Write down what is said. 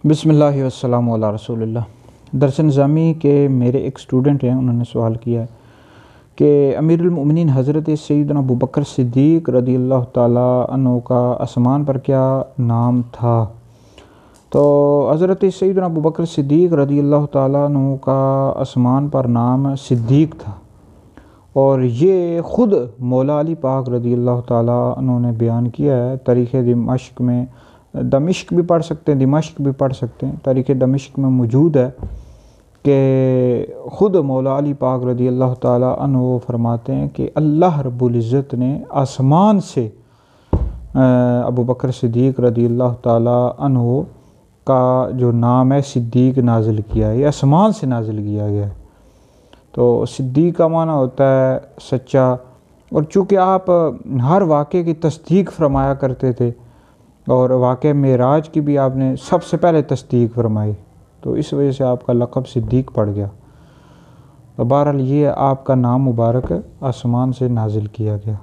بسم اللہ والسلام علی رسول اللہ۔ درس نظامی کے میرے ایک اسٹوڈنٹ ہیں، انہوں نے سوال کیا ہے کہ امیر المؤمنین حضرت سیدنا ابوبکر صدیق رضی اللہ تعالیٰ عنہ کا آسمان پر کیا نام تھا؟ تو حضرت سیدنا ابوبکر صدیق رضی اللہ تعالیٰ عنہ کا آسمان پر نام صدیق تھا، اور یہ خود مولا علی پاک رضی اللہ تعالیٰ عنہ نے بیان کیا ہے۔ تاریخ دمشق میں، دمشق بھی پڑھ سکتے ہیں، دمشق بھی پڑھ سکتے ہیں، تاریخ دمشق میں موجود ہے کہ خود مولا علی پاک رضی اللہ تعالیٰ عنہ فرماتے ہیں کہ اللہ رب العزت نے آسمان سے ابوبکر صدیق رضی اللہ تعالیٰ عنہ کا جو نام ہے صدیق نازل کیا ہے، یہ آسمان سے نازل کیا گیا ہے۔ تو صدیق کا معنی ہوتا ہے سچا، اور چونکہ آپ ہر واقعے کی تصدیق فرمایا کرتے تھے، اور واقعہ معراج کی بھی آپ نے سب سے پہلے تصدیق فرمائی، تو اس وجہ سے آپ کا لقب صدیق پڑ گیا۔ تو بہرحال یہ آپ کا نام مبارک آسمان سے نازل کیا گیا۔